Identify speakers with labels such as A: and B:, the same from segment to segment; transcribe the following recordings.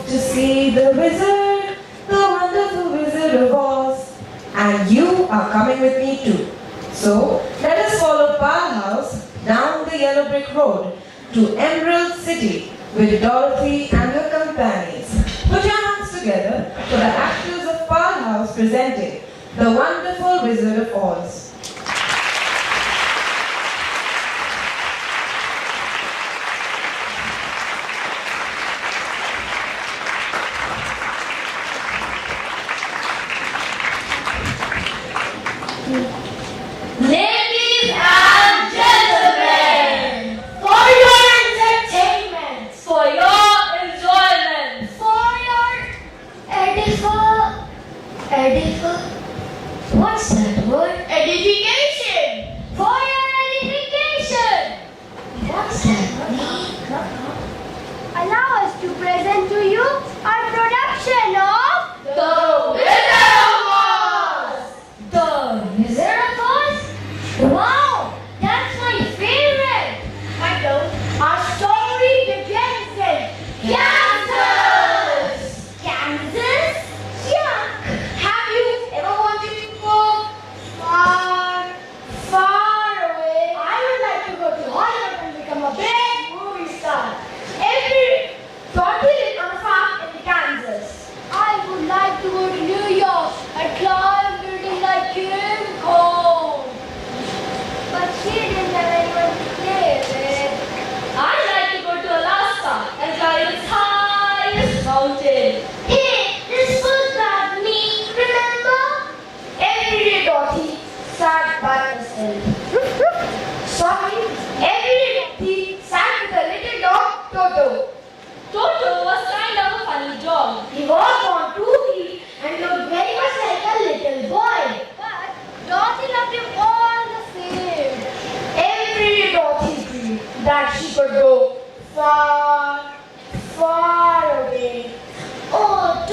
A: to see the wizard, the wonderful Wizard of Oz. And you are coming with me too. So, let us follow Powell House down the yellow brick road to Emerald City with Dorothy and her companions. Put your hands together for the actors of Powell House presenting The Wonderful Wizard of Oz.
B: Ladies and gentlemen, for your entertainment, for your enjoyment, for your what's that word? Edification. For your edification. What's that mean?
C: Allow us to present to you our production of
B: The Wizard of Oz. The Wizard of Oz? Wow, that's my favorite. I know. Our story begins in Kansas. Kansas? Yuck. Have you ever wanted to go far, far away? I would like to go to Hollywood and become a big movie star. Every thought we live on a farm in Kansas.
C: I would like to go to New York and climb buildings like King Kong. But she didn't have anyone to play with.
B: I'd like to go to Alaska and climb its highest mountain. Hey, this was not me, remember? Every day Dorothy sat by herself. Sorry, every day Dorothy sat with a little dog, Toto. Toto was kind of a funny dog. He walked on 2 feet and looked very much like a little boy.
C: But Dorothy loved him all the same.
B: Every day Dorothy dreamed that she could go far, far away. Oh,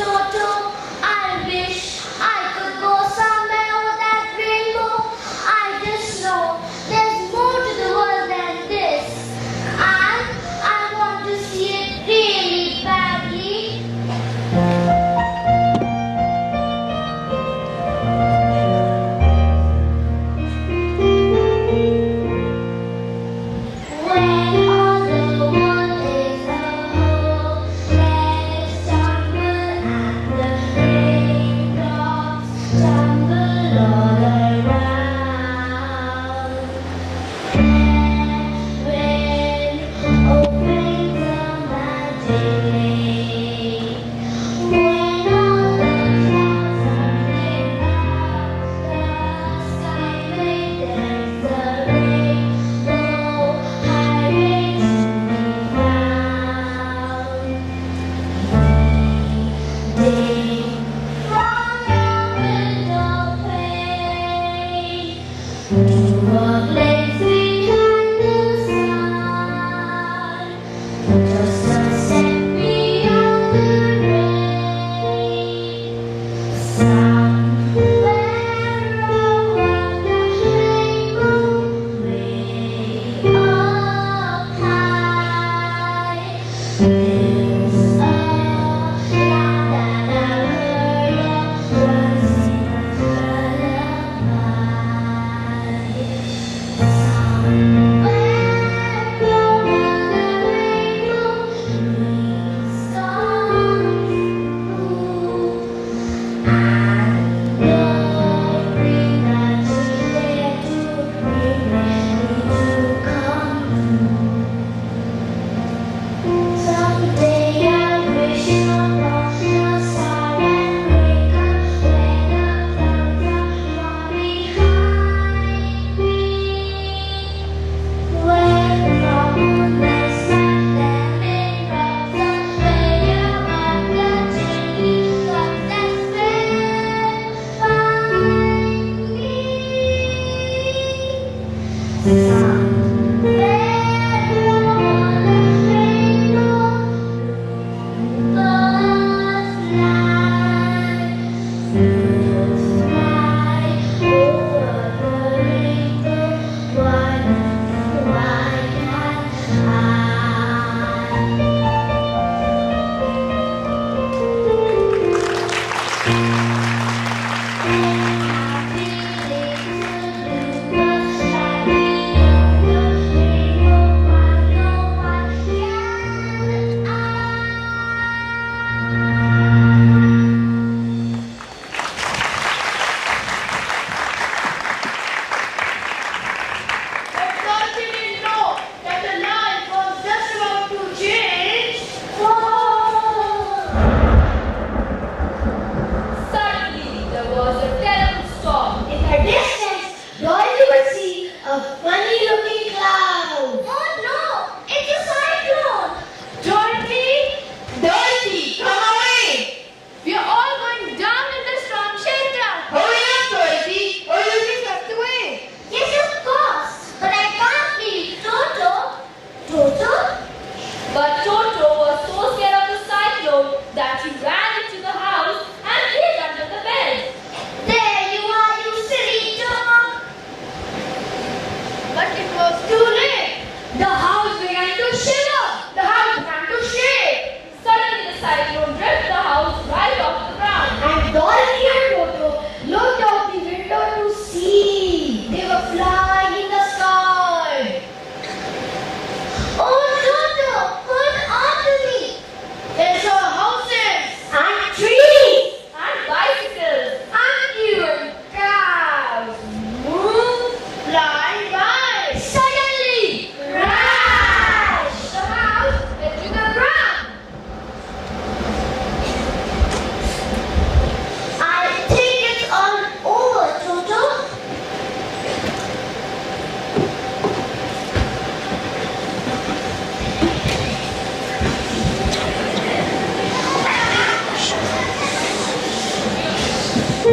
B: I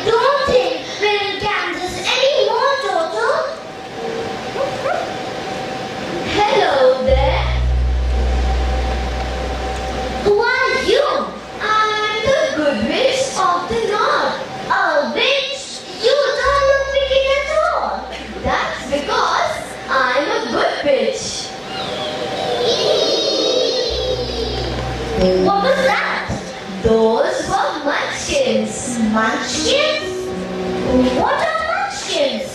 B: don't think we're in Kansas anymore, Toto. Hello there. Who are you? I'm the good witch of the north. A witch? You don't look wicked at all. That's because I'm a good witch. What was that? Those were munchkins. Munchkins? What are munchkins?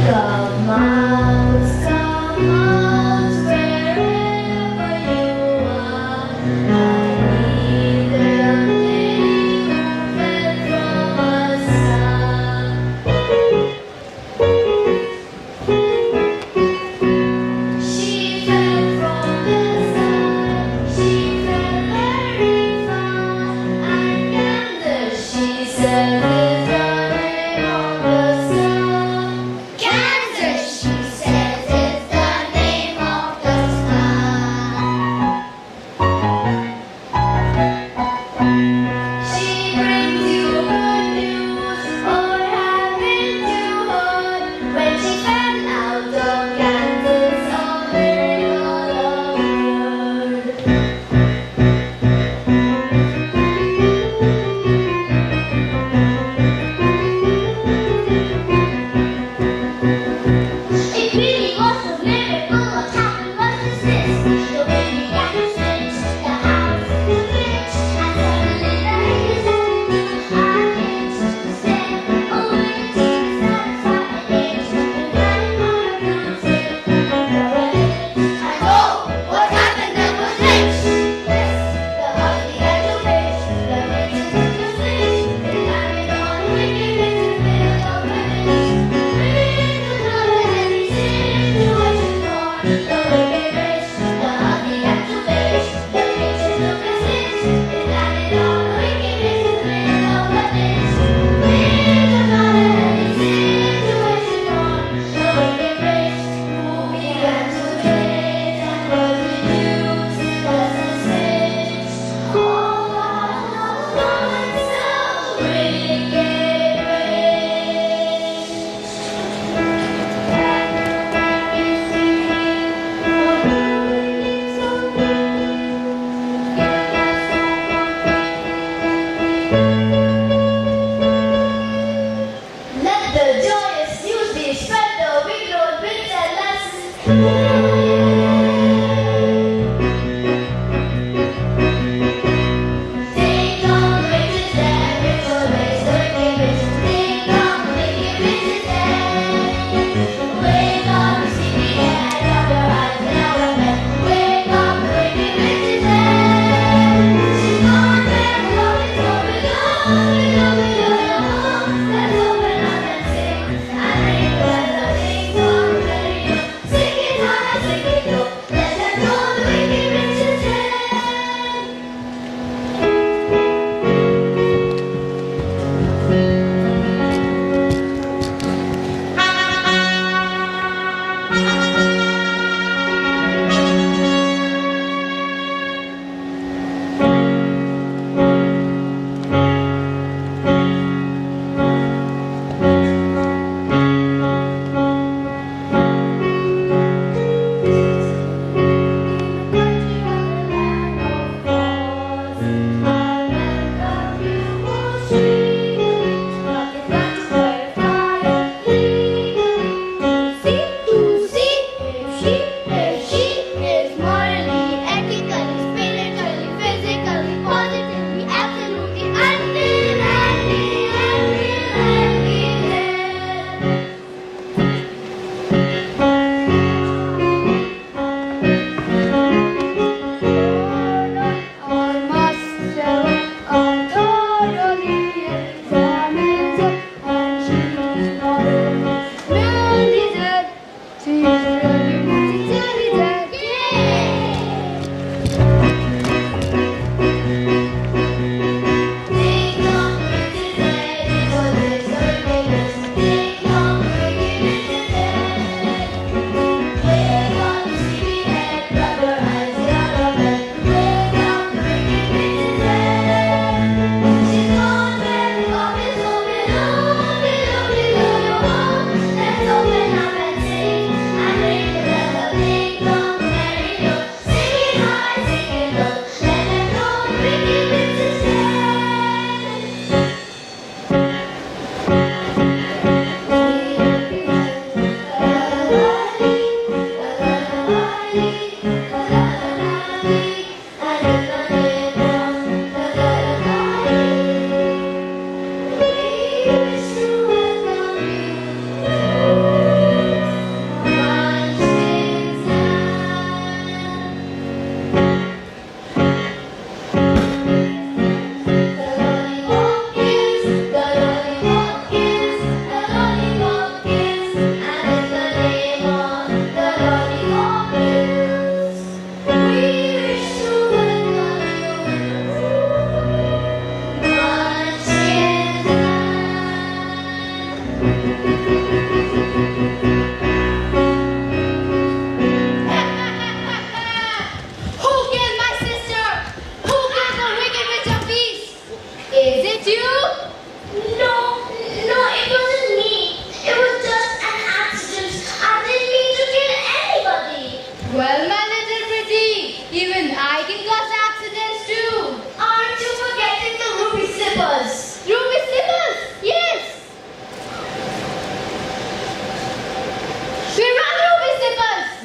B: Come out, wherever you are. I need a lady who fell from a star. She fell from the sky. She fell very far, and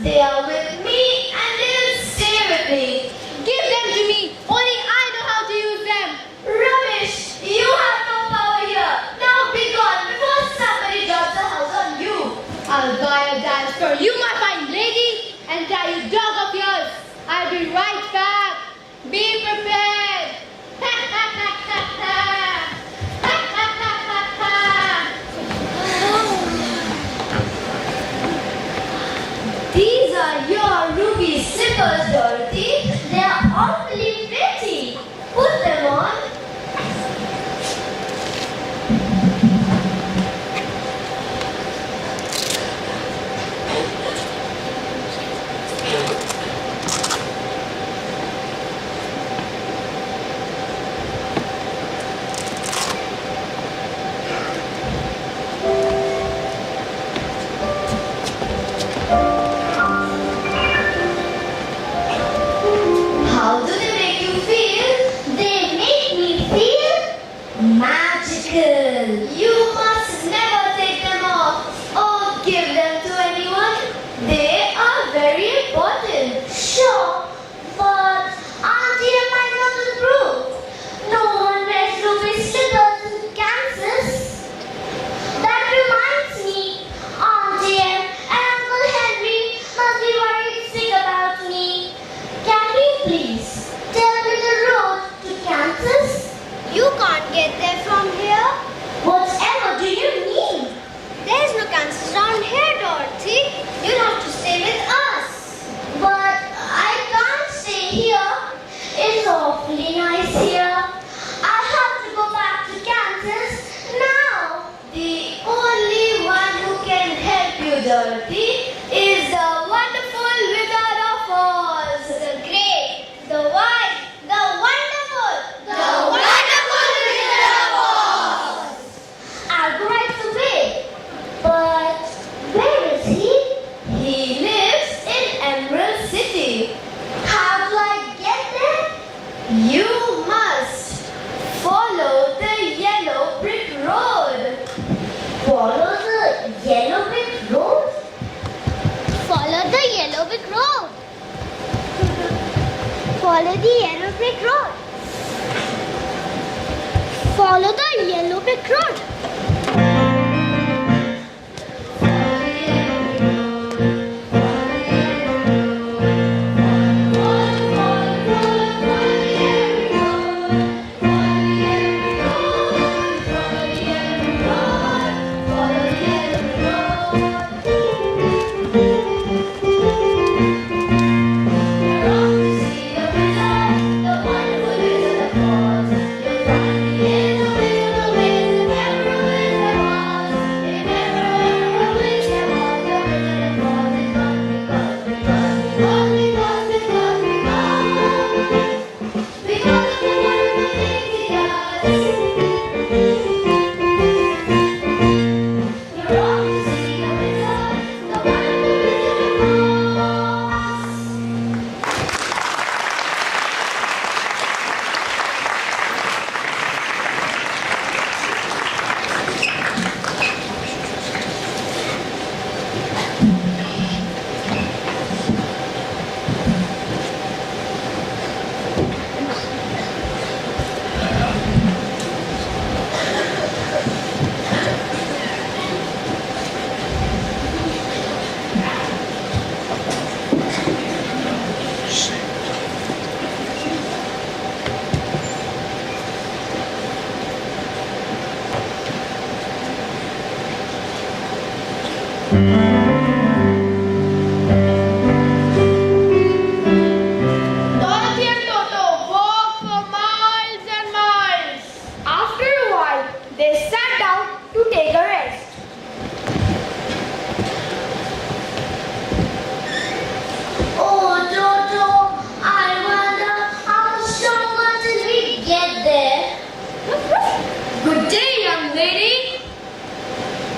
C: They are with me and they'll stay with me.
B: Give them to me. Only I know how to use them.
C: Rubbish! You have no power here. Now be gone before somebody drops a house on you.
B: I'll buy a dance for you, my fine lady, and tie you dog of yours. I'll be right back. Be prepared.
C: These are your ruby slippers, Dorothy. They are awfully pretty. Put them on. How do they make you feel? They make me feel magical. You must never take them off or give them to anyone. They are very important. Sure, but Auntie and I know the proof. No one wears ruby slippers in Kansas. That reminds me, Auntie and Uncle Henry must be worried sick about me. Can you please tell me the road to Kansas? You can't get there from here. Whatever do you mean? There's no Kansas around here, Dorothy. You'll have to stay with us. But I can't stay here. It's awfully nice here. I have to go back to Kansas now. The only one who can help you, Dorothy, is the wonderful Wizard of Oz. The great, the wise, the wonderful Wizard of Oz. I'll go right away. But where is he? He lives in Emerald City. How do I get there? You must follow the yellow brick road. Follow the yellow brick road?
D: Follow the yellow brick road. Follow the yellow brick road. Follow the yellow brick road.
C: The wonderful Wizard of Oz. You'll find the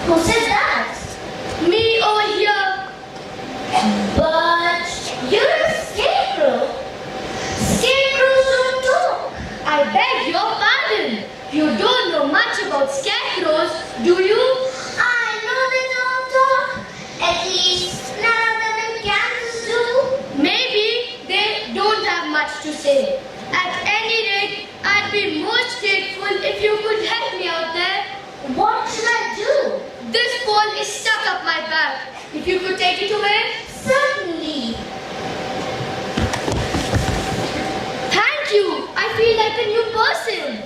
C: Who said that?
B: Me over here.
C: But you're a scarecrow. Scarecrows don't talk.
B: I beg your pardon. You don't know much about scarecrows, do you?
C: I know they don't talk. At least none of them in Kansas do.
B: Maybe they don't have much to say. At any rate, I'd be most grateful if you could help me out there.
C: What should I do?
B: This pole is stuck up my back. If you could take it away.
C: Certainly.
B: Thank you. I feel like a new person.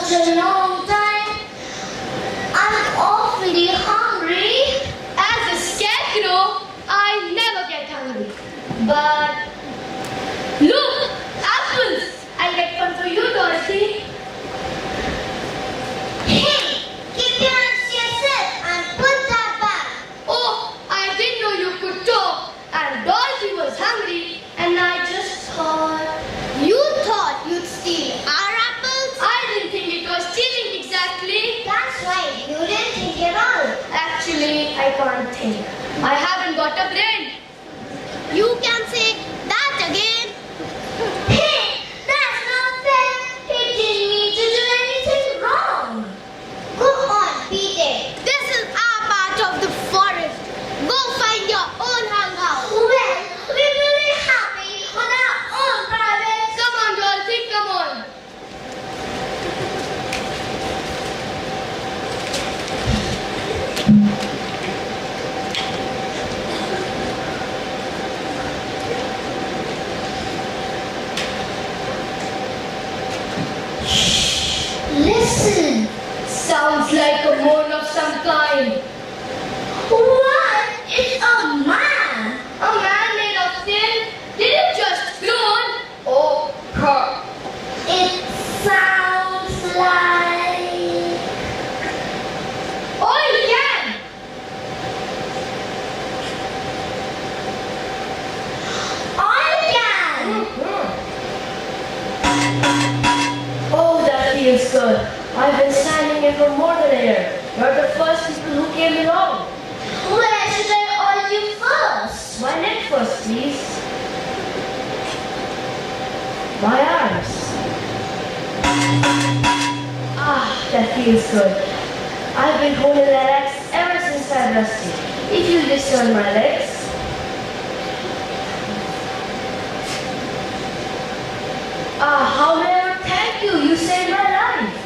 C: Such a long time. I'm awfully
B: I can't think. I haven't got a brain.
D: You can say that again.
C: Hey, that's not fair. He didn't mean to do anything wrong. Go on, beat it.
D: This is our part of the forest. Go find your own hangout.
C: Well, we will be happy on our own private.
B: Come on, Dorothy, come on.
C: Listen.
B: Sounds like a moan of some kind.
C: What? It's a man.
B: A man made of tin? Did it just groan? Oh, God.
C: It sounds like...
B: Oh, yeah.
C: I
B: Oh, that feels good. I've been standing here for more than a year. You're the first people who came along.
C: can. Where should I order you first?
B: My neck first, please. My arms. Ah, that feels good. I've been holding that axe ever since I rusted. If you just turn my legs. Ah, how may I thank you? You saved my life.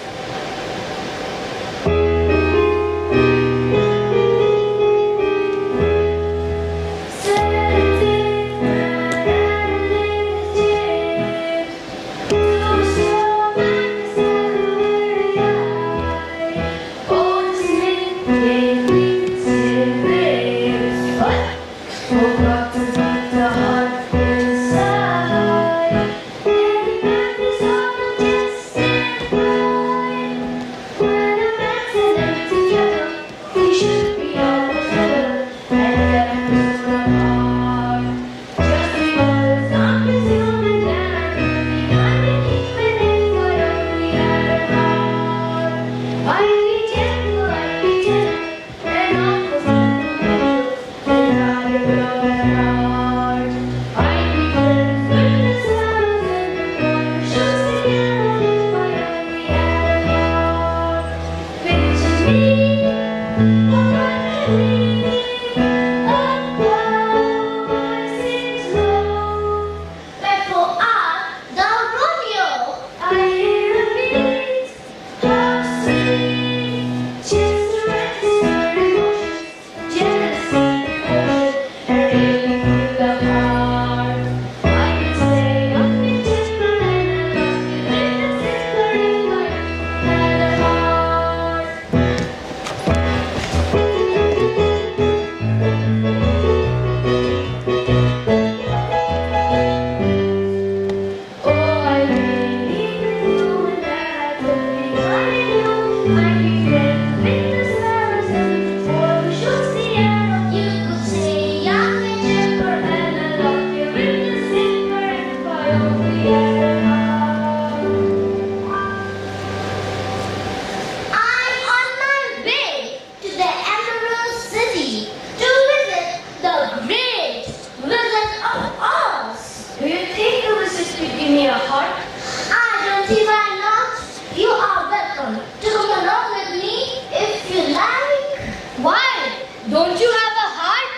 B: Don't you have a heart?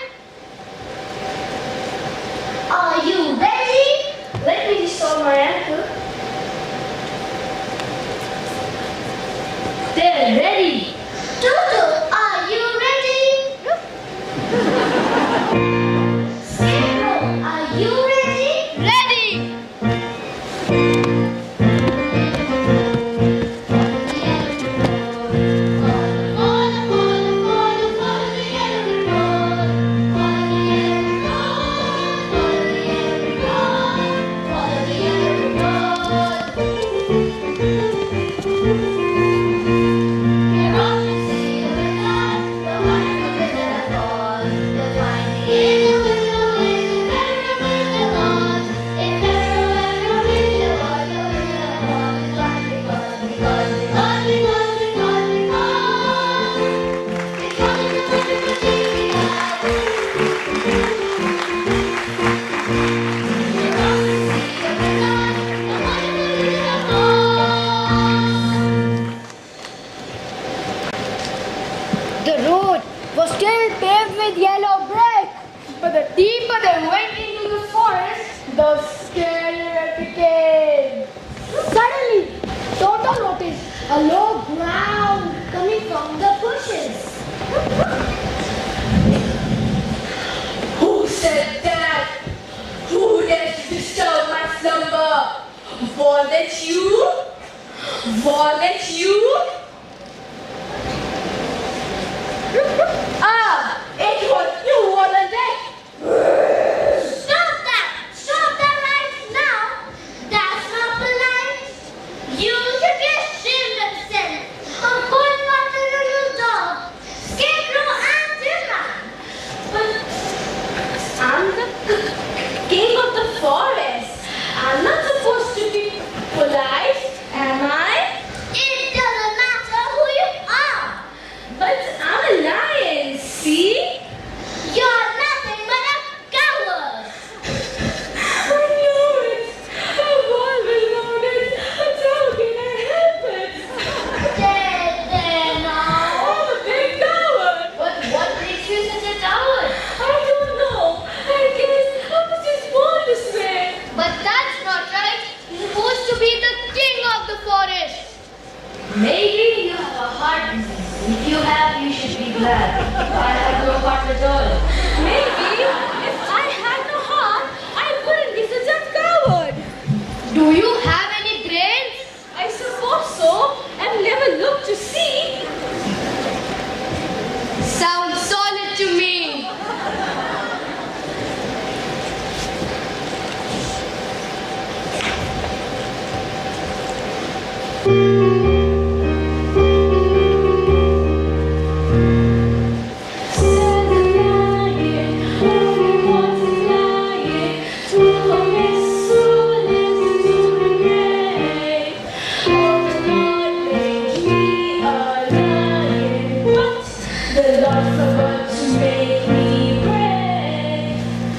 C: Are you ready?
B: Let me restore my ankle. They're ready.
C: Toto, are you ready? Scarecrow, are you ready?
D: Ready!
B: Was it you? Was it you? Ah, it was you, wasn't it?
C: Stop that! Stop that right now! That's not polite! You should be ashamed of yourself. I'm going after a little dog, scarecrow and timber.
B: But I'm the king of the forest. I'm not supposed to be polite, am I?
C: It doesn't matter who you are.
B: But I'm a lion, see?
C: You're nothing but a coward.
B: I knew it. I've always known it. But how can I help it?
C: There now.
B: I'm a big coward.
C: But what makes you such a coward?
B: I don't know. I guess I was just born this way.
C: But that's not right. You're supposed to be the king of the forest.
B: Maybe you have a heart disease. If you have, you should be glad. I have no heart at all. Maybe if I had no heart, I wouldn't be such a coward.
C: Do you have any brains?
B: I suppose so, and never looked to see.
C: Sounds solid to me.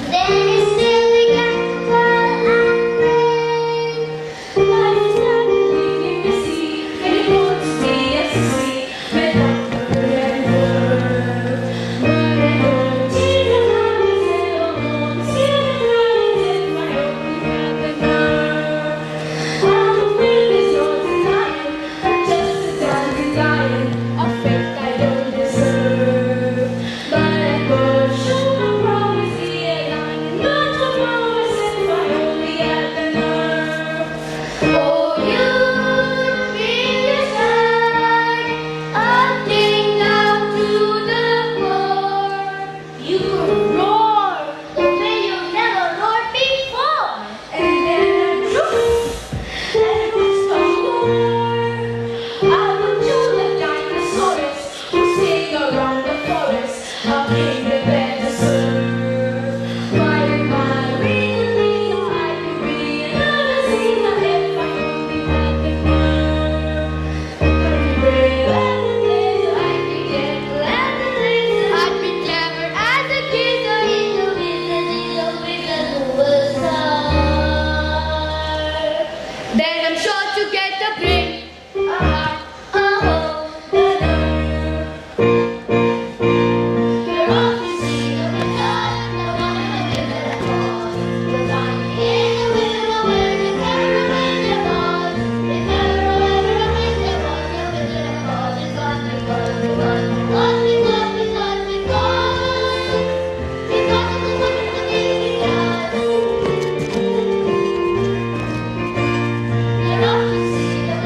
C: Then you still began to call and pray. Oh, you feel shy, acting out to the core. You could roar the way you've never roared before, and then a truth, and it's no more. I would do the dinosaurs who sing around the forest, a king prepared to serve. My reason, I could be another singer if I only had the nerve. I'd be brave as a blazer, I'd be gentle as a laser, I'd be clever as a geezer. He's a wizard who will serve. Then I'm sure to get the brain. The nerve. You're off to see the wizard, the one who gives it a cause. You'll find me in the wizard where the terror when there was. If ever a wizard was, the wizard of Oz is what because of the wonderful things he does. You're off to see the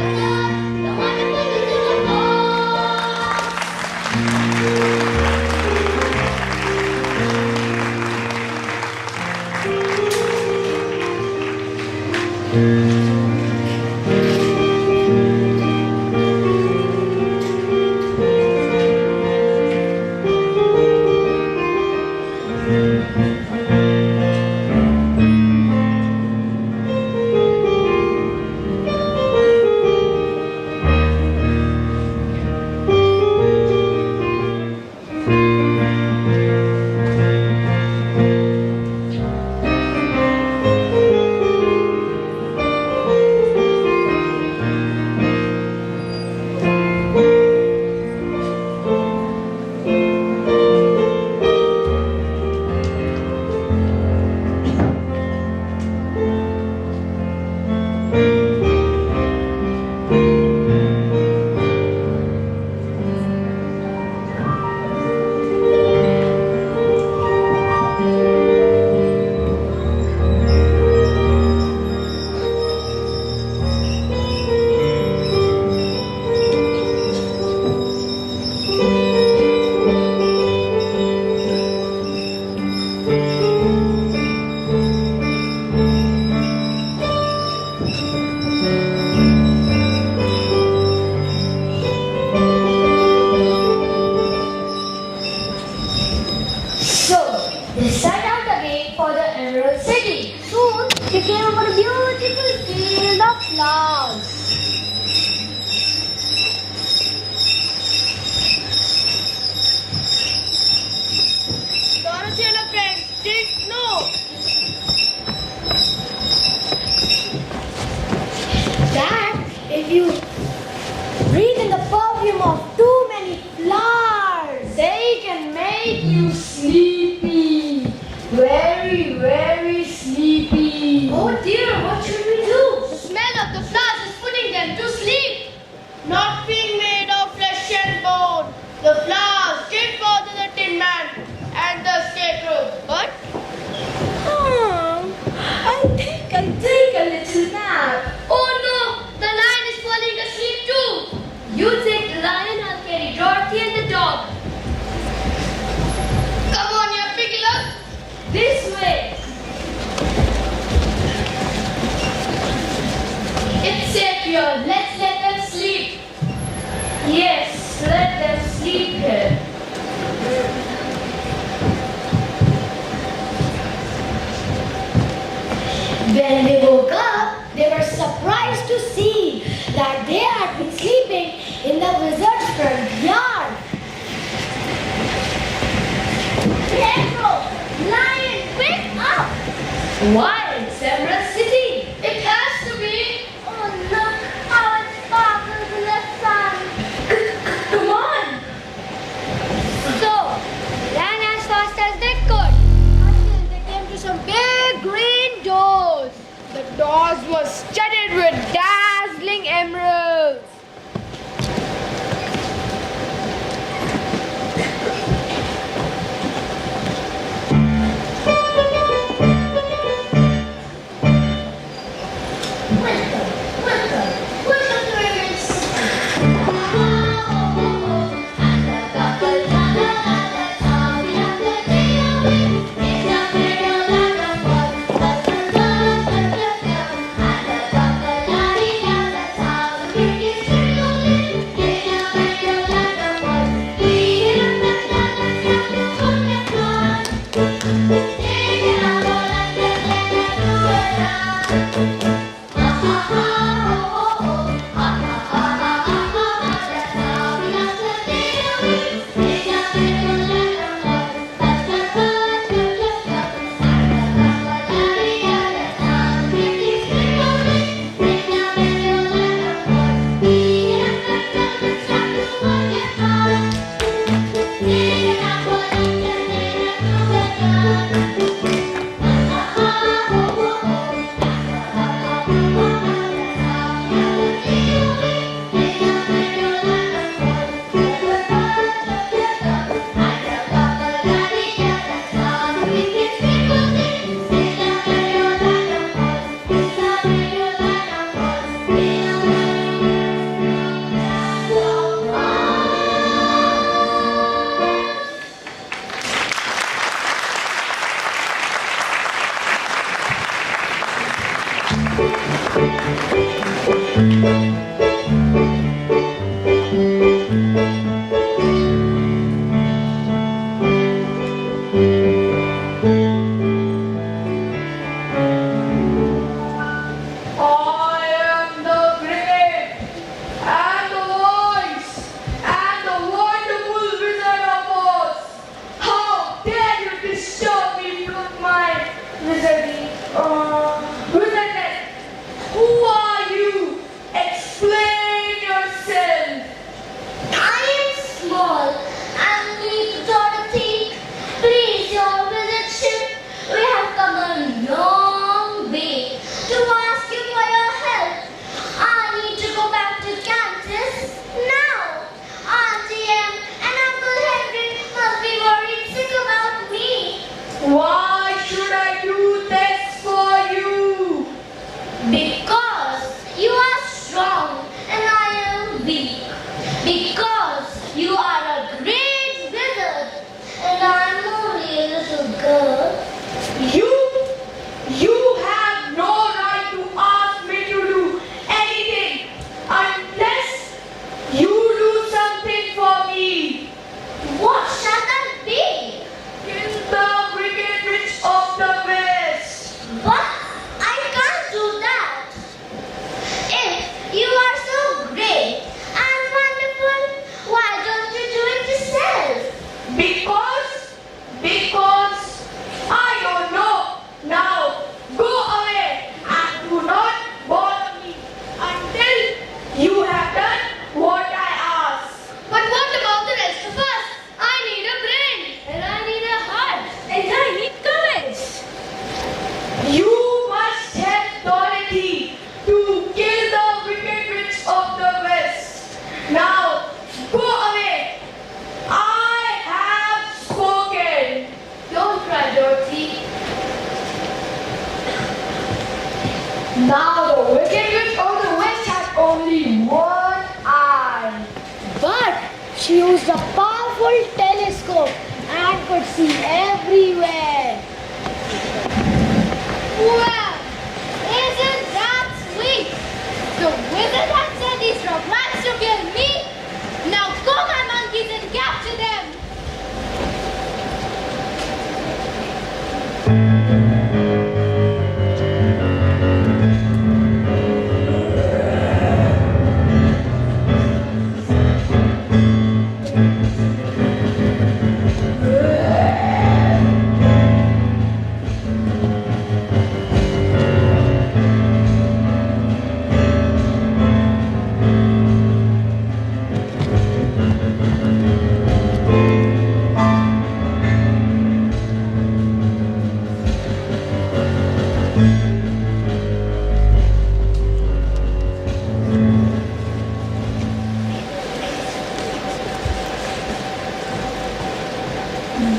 B: you breathe in the perfume of too many flowers, they can make you sleepy. Very, very sleepy.
C: Oh dear, what should we do?
D: The smell of the flowers is putting them to sleep. Not being made of flesh and bone, the flowers did bother the Tin Man and the Scarecrow, but
B: I think I'll take a little nap.
D: oh no, the lion is falling asleep too.
C: You take the lion, I'll carry Dorothy and the dog.
D: Come on, you piglet.
C: This way.
D: It's safe here. Let's let them sleep.
C: Yes, let them sleep here.
B: When they woke up, they were surprised to see that they had been sleeping in the wizard's front yard.
C: Scarecrow, lion, wake up! Why? It's Emerald City.
D: It has to be.
C: Oh, look how it sparkles in the sun.
B: Come on!
C: So, ran as fast as they could until they came to some big green doors.
D: The doors were studded with dazzling emeralds.
C: Welcome to Emerald City.
B: Wizardess, who are you? Explain. She used a powerful telescope and could see everywhere.
D: Wow! Isn't that sweet? The wizard had sent these robots to kill me. Now go, my monkeys, and capture them.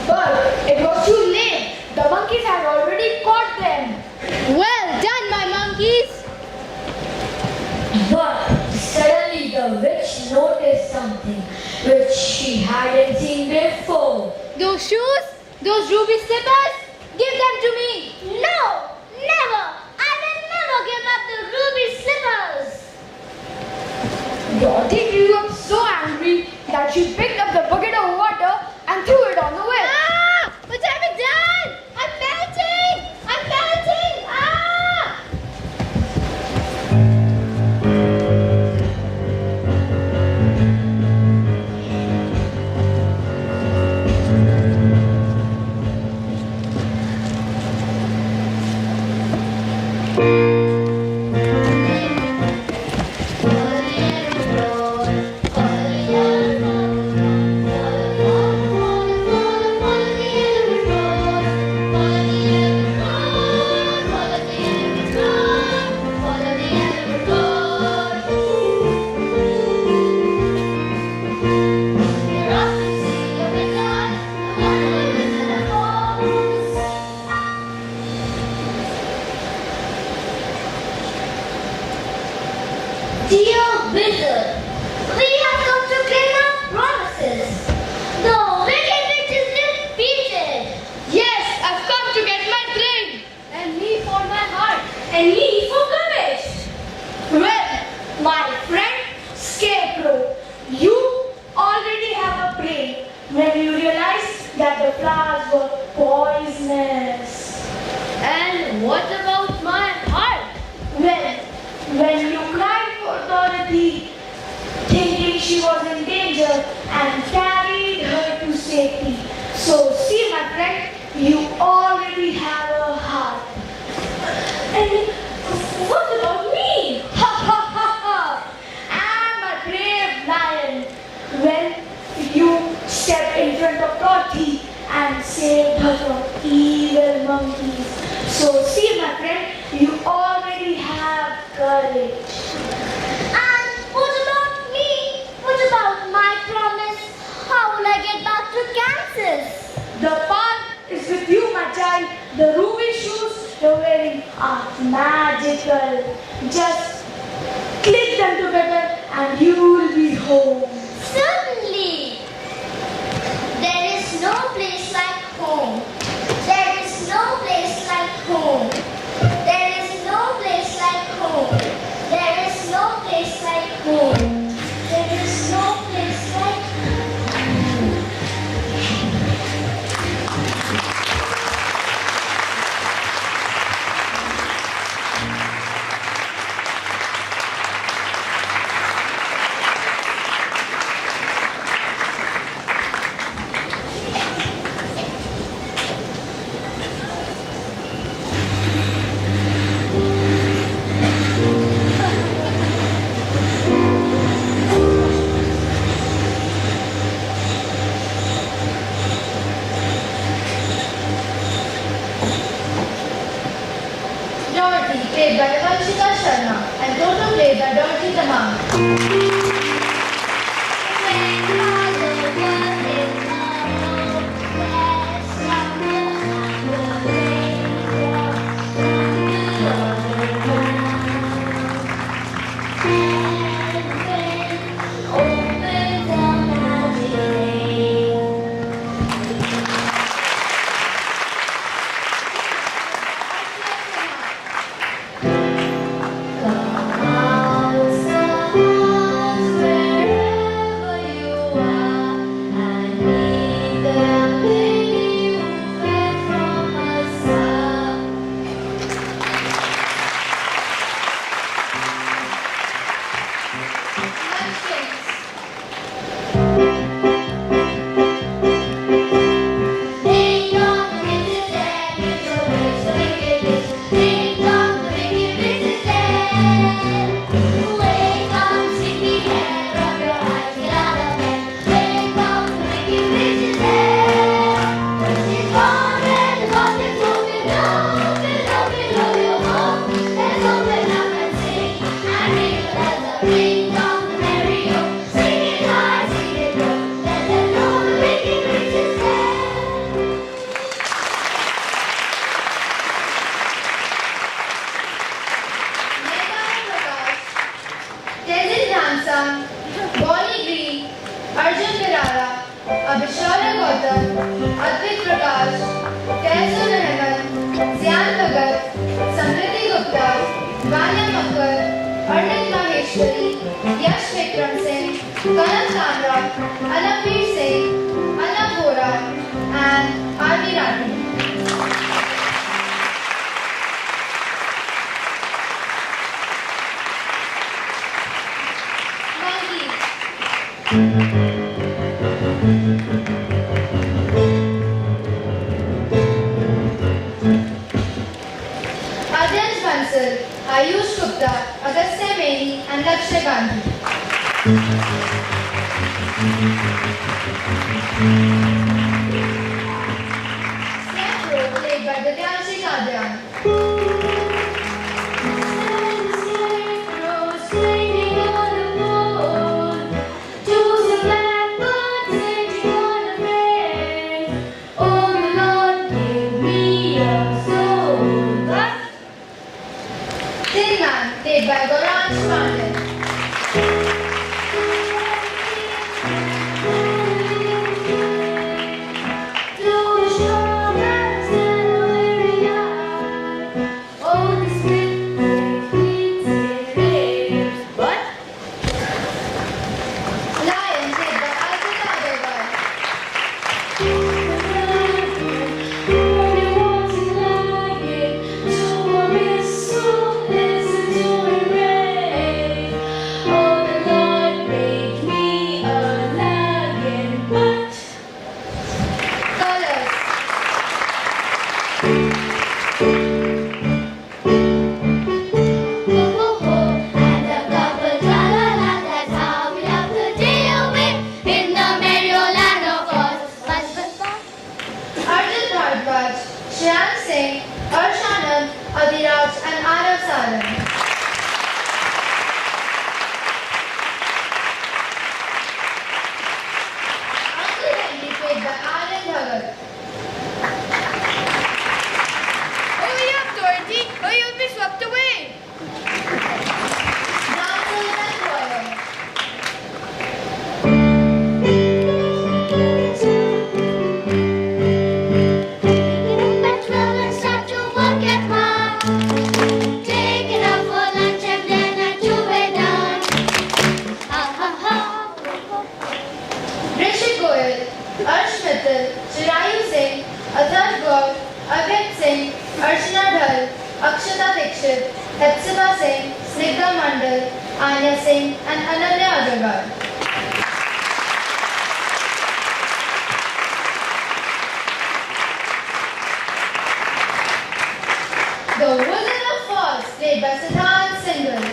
B: But it was too late. The monkeys had already caught them.
D: Well done, my monkeys.
B: But suddenly the witch noticed something which she hadn't seen before.
D: Those shoes, those ruby slippers, give them to me.
C: No, never. I will never give up the ruby slippers.
B: Dorothy grew up so angry that she picked up the bucket of water and threw it on the witch.
D: Ah! What have I done? I'm melting! I'm melting! Ah!
C: Dear wizard, we have come to claim our promises. The wicked witch is defeated.
D: Yes, I've come to get my brain.
B: And me for my heart. And me for courage. Well, my friend Scarecrow, you already have a brain when you realized that the flowers were poisonous.
D: And what about my heart?
B: Well, when you cried for Dorothy, thinking she was in danger and carried her to safety. So, see my friend, you already have a heart. And what about me? Ha ha ha ha! I'm a brave lion. When you stepped in front of Dorothy and saved her from evil monkeys. So, see my friend, you already have courage.
C: And what about me? What about my promise? How will I get back to Kansas?
B: The path is with you, my child. The ruby shoes you're wearing are magical. Just click them together and you will be home.
C: Certainly. There is no place like home. There is no place like home. There is no place like home. There is no place like home. There is no place like home.
D: Dorothy, played by Vanshika Sharma, and Toto, played by Dorothy Tamam.
C: Open the magic
D: Mansang, Bonnie Green, Arjun Pirara, Abhishek Gautam, Advik Prakash, Kaiser Nahagan, Zian Bhagat, Samriti Gupta, Vanya Makkar, Arnit Maheshwari, Yash Vikram Singh, Kanan Kandra, Anapir Singh, Anna Bora, and R.V. Rathi. Adyan Bansal, Ayush Gupta, Agastya Meni, and Lakshya Gandhi. Scarecrow, played by Divyanshi Kadyan. Tin Man, played by Goransh Pandey. Lion, played by Alpita Agarwal. Colors.
C: And a couple tra-la-la, that's how we have to deal with in the merry old land of Oz.
D: Arjun Bharadwaj, Shreyan Singh, Arshanam, Adhiraj, and Arav Saran. Uncle Henry, played by Aryan Bhagat.
B: Hurry up, Dorothy, or you'll be swept away.
D: Dancers and Choir.
C: Petrol and start to work at once. Take it out for lunch and then at 2 we're done. Ha ha ha.
D: Rishi Goyal, Arsh Mittal, Chirayu Singh, Athar Gaur, Abhit Singh, Archana Dhal, Akshata Dikshit, Hepzibah Singh, Snigdha Mandal, Anya Singh, and Ananya Agarwal. The Wizard of Oz, played by Siddhant Singhal.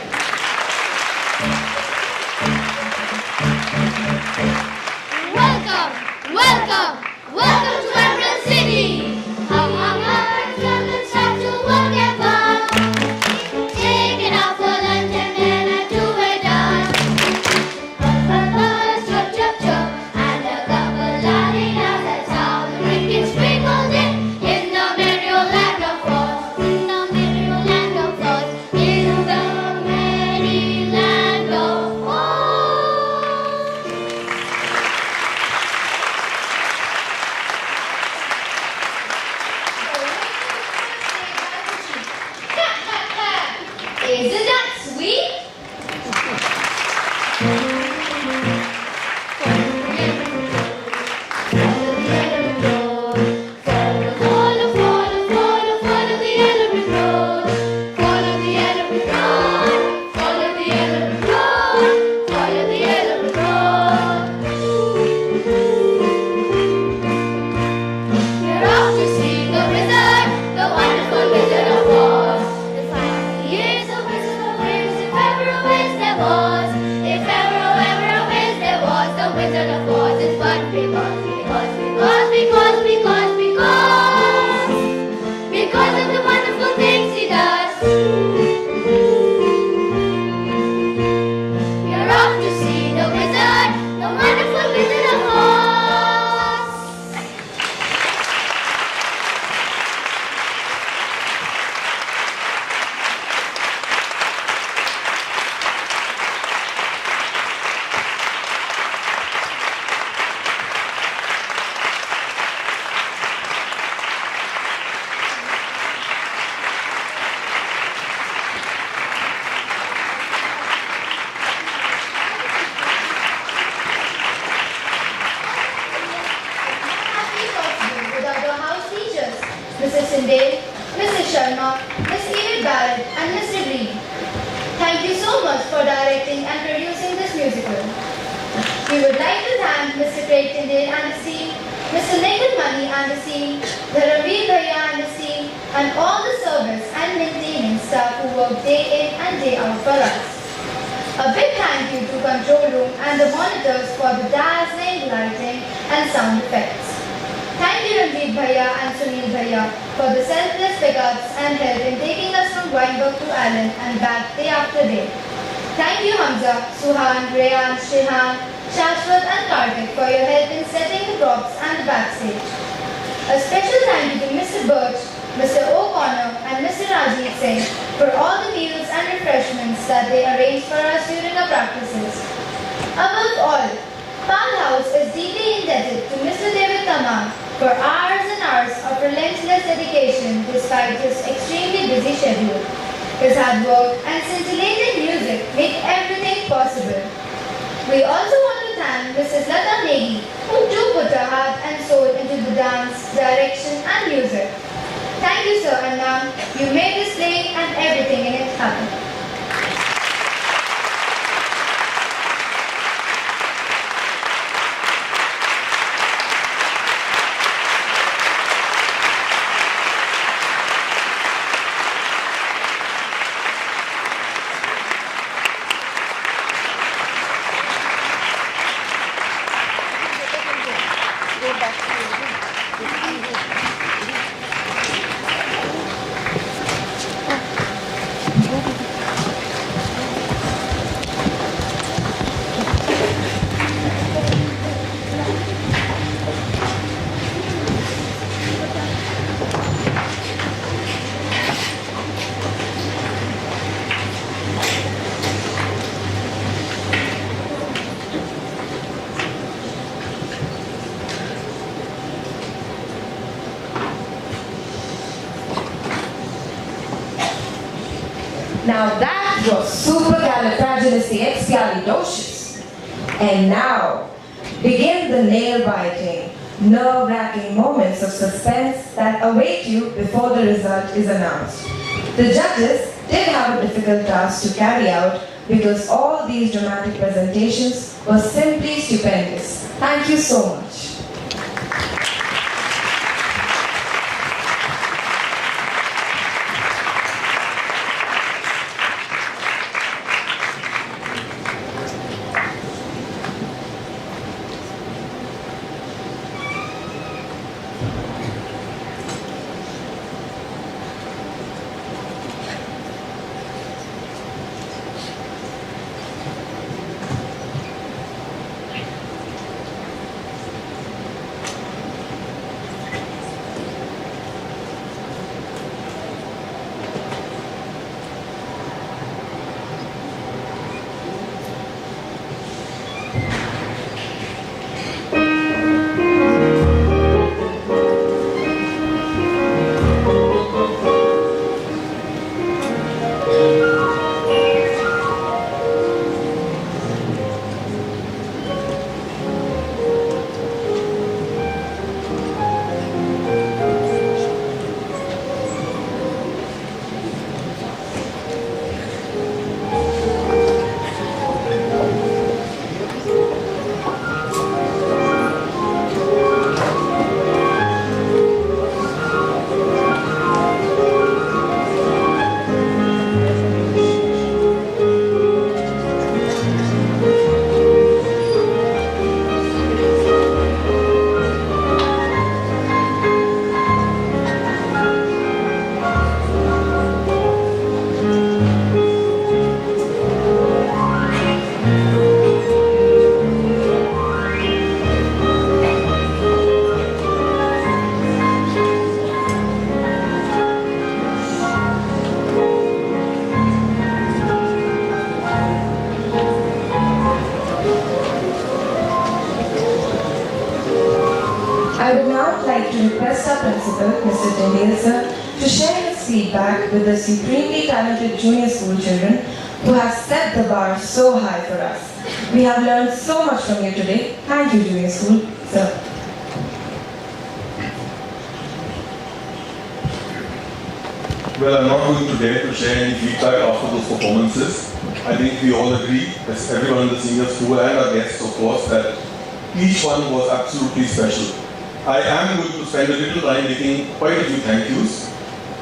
C: Welcome, welcome, welcome to Emerald City. Ha ha ha. Come and start to work at once. Take it out for lunch and then at 2 we're done. Buzz, buzz, buzz, chop, chop, chop, and a couple la-di-das. That's how the drink gets sprinkled in the merry old land of Oz. In the merry old land of Oz. In the merry land of Oz.
D: Tindale and the team, Mr. Nikhil Mani and the team, the Ranveer Bhaiya and the team, and all the service and maintenance staff who work day in and day out for us. A big thank you to control room and the monitors for the dazzling lighting and sound effects. Thank you Ranveer Bhaiya and Sunil Bhaiya for the selfless pickups and help in taking us from Wynberg-Allen and back day after day. Thank you Hamza, Suhan, Rayan, Shihan, Shashwat and Kartik for your help in setting the props and the backstage. A special thank you to Mr. Birch, Mr. O'Connor and Mr. Rajeev Singh for all the meals and refreshments that they arranged for us during our practices. Above all, Powell House is deeply indebted to Mr. David Tamam for hours and hours of relentless dedication despite his extremely busy schedule. His hard work and scintillating music make everything possible. We also want to thank Mrs. Lata Negi, who too put her heart and soul into the dance, direction and music. Thank you sir and ma'am, you made this play and everything in it happen.
A: Now that was supercalifragilisticexpialidocious. And now begin the nail-biting, nerve-wracking moments of suspense that await you before the result is announced. The judges did have a difficult task to carry out because all these dramatic presentations were simply stupendous. Thank you so much. I would now like to request our principal, Mr. Tindale sir, to share his feedback with the supremely talented junior school children who have set the bar so high for us. We have learned so much from you today. Thank you, junior school, sir.
E: Well, I'm not going to dare to share any feedback after those performances. I think we all agree, as everyone in the senior school and our guests, of course, that each one was absolutely special. I am going to spend a little time making quite a few thank yous.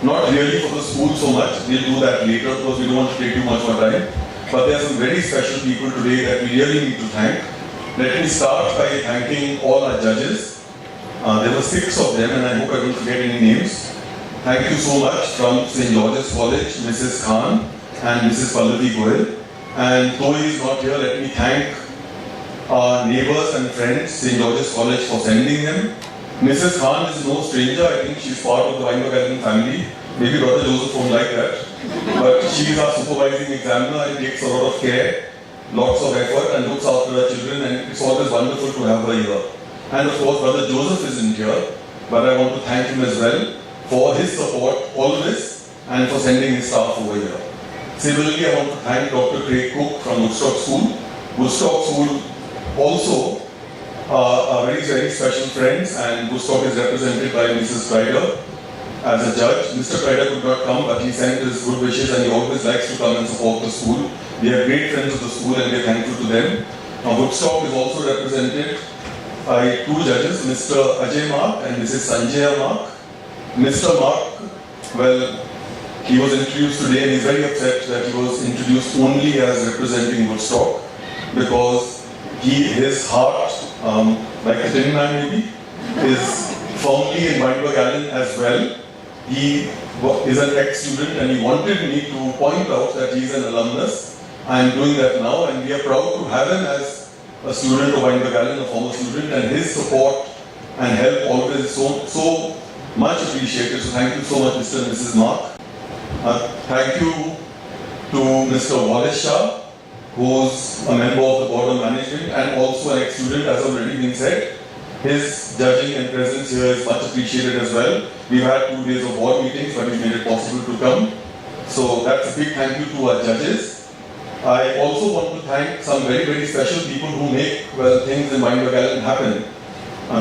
E: Not really for the school so much, we'll do that later because we don't want to take too much more time. But there are some very special people today that we really need to thank. Let me start by thanking all our judges. There were 6 of them and I hope I don't forget any names. Thank you so much from St. George's College, Mrs. Khan and Mrs. Pallavi Goyal. And though he is not here, let me thank our neighbors and friends, St. George's College, for sending them. Mrs. Khan is no stranger. I think she's part of the Wynberg-Allen family. Maybe Brother Joseph won't like that. But she is our supervising examiner and takes a lot of care, lots of effort and looks after her children, and it's always wonderful to have her here. And of course, Brother Joseph isn't here, but I want to thank him as well for his support always and for sending his staff over here. Similarly, I want to thank Dr. Craig Cook from Woodstock School. Woodstock School also are very, very special friends, and Woodstock is represented by Mrs. Crider as a judge. Mr. Crider could not come, but he sent his good wishes and he always likes to come and support the school. We are great friends of the school and we are thankful to them. Now, Woodstock is also represented by 2 judges, Mr. Ajay Mark and Mrs. Sanjaya Mark. Mr. Mark, well, he was introduced today and he's very upset that he was introduced only as representing Woodstock because his heart, like a tin man maybe, is firmly in Wynberg-Allen as well. He is an ex-student and he wanted me to point out that he is an alumnus. I am doing that now and we are proud to have him as a student of Wynberg-Allen, a former student, and his support and help always is so much appreciated. So thank you so much, Mr. and Mrs. Mark. Thank you to Mr. Wallace Shah, who's a member of the Board of Management and also an ex-student, as already been said. His judging and presence here is much appreciated as well. We've had 2 days of board meetings, but we made it possible to come. So that's a big thank you to our judges. I also want to thank some very, very special people who make, well, things in Wynberg-Allen happen.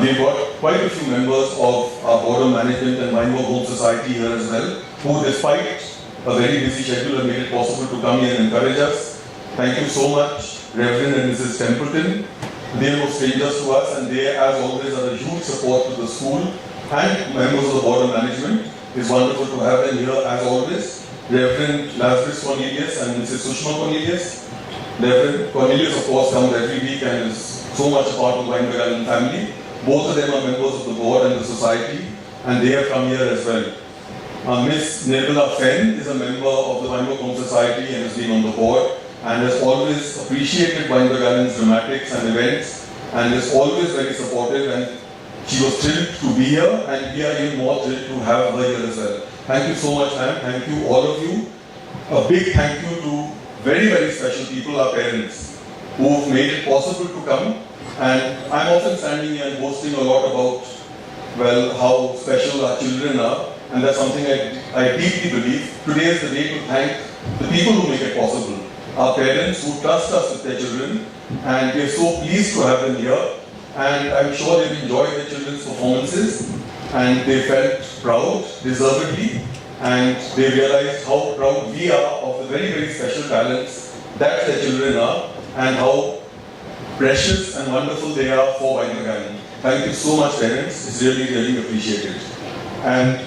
E: We've got quite a few members of our Board of Management and Wynberg Home Society here as well, who despite a very busy schedule have made it possible to come here and encourage us. Thank you so much, Reverend and Mrs. Templeton. They are no strangers to us and they, as always, are a huge support to the school and members of the Board of Management. It's wonderful to have them here, as always. Reverend Lazarus Cornelius and Mrs. Sushma Cornelius. Reverend Cornelius, of course, comes every week and is so much a part of the Wynberg-Allen family. Both of them are members of the board and the society, and they have come here as well. Miss Nirbala Fenn is a member of the Wynberg Home Society and has been on the board and has always appreciated Wynberg-Allen's dramatics and events and is always very supportive, and she was thrilled to be here and we are even more thrilled to have her here as well. Thank you so much, ma'am. Thank you, all of you. A big thank you to very, very special people, our parents, who've made it possible to come. And I'm often standing here and boasting a lot about, well, how special our children are, and that's something I deeply believe. Today is the day to thank the people who make it possible. Our parents who trust us with their children, and we are so pleased to have them here. And I'm sure they've enjoyed their children's performances, and they felt proud, deservedly, and they realized how proud we are of the very, very special talents that their children are, and how precious and wonderful they are for Wynberg-Allen. Thank you so much, parents. It's really, really appreciated. And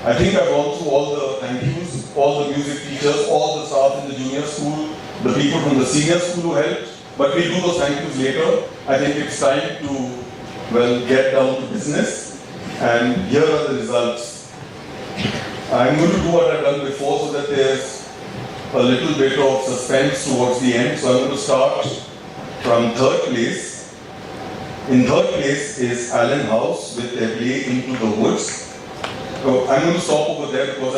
E: I think I've gone through all the thank yous, all the music teachers, all the staff in the junior school, the people from the senior school who helped, but we'll do those thank yous later. I think it's time to, well, get down to business, and here are the results. I'm going to do what I've done before so that there's a little bit of suspense towards the end. So I'm going to start from 3rd place. In 3rd place is Allen House with their play Into the Woods. So I'm going to stop over there because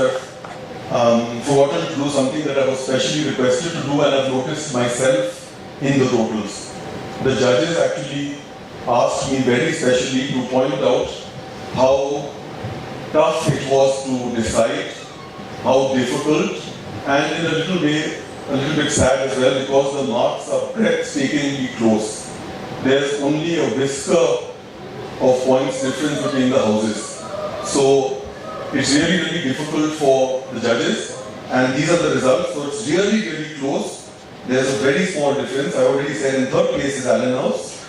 E: I've forgotten to do something that I was specially requested to do, and I've noticed myself in the totals. The judges actually asked me very specially to point out how tough it was to decide, how difficult, and in a little way, a little bit sad as well, because the marks are breathtakingly close. There's only a whisker of points difference between the houses. So it's really, really difficult for the judges, and these are the results. So it's really, really close. There's a very small difference. I already said in 3rd place is Allen House.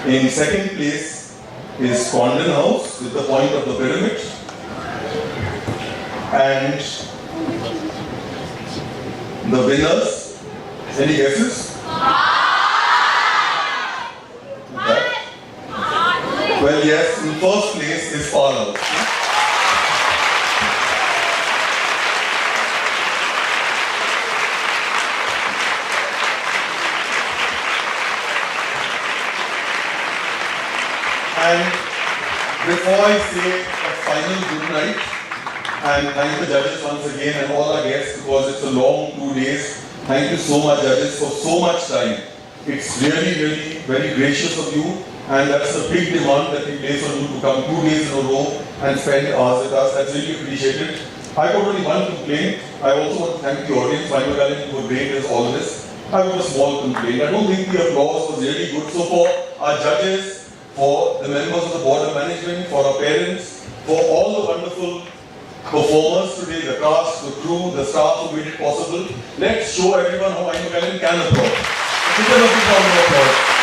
E: In second place is Condon House with the point of the pyramid. And the winners, any guesses? That? Well, yes, in first place is Powell House. And before I say a final good night, and thank the judges once again and all our guests because it's a long 2 days. Thank you so much, judges, for so much time. It's really, really very gracious of you, and that's a big demand that we place on you to come 2 days in a row and spend hours with us. That's really appreciated. I got only one complaint. I also want to thank the audience. Wynberg-Allen, you were great as always. I got a small complaint. I don't think the applause was really good. So for our judges, for the members of the board of management, for our parents, for all the wonderful performers today, the cast, the crew, the staff who made it possible, let's show everyone how Wynberg-Allen can applaud. Give them a big round of applause.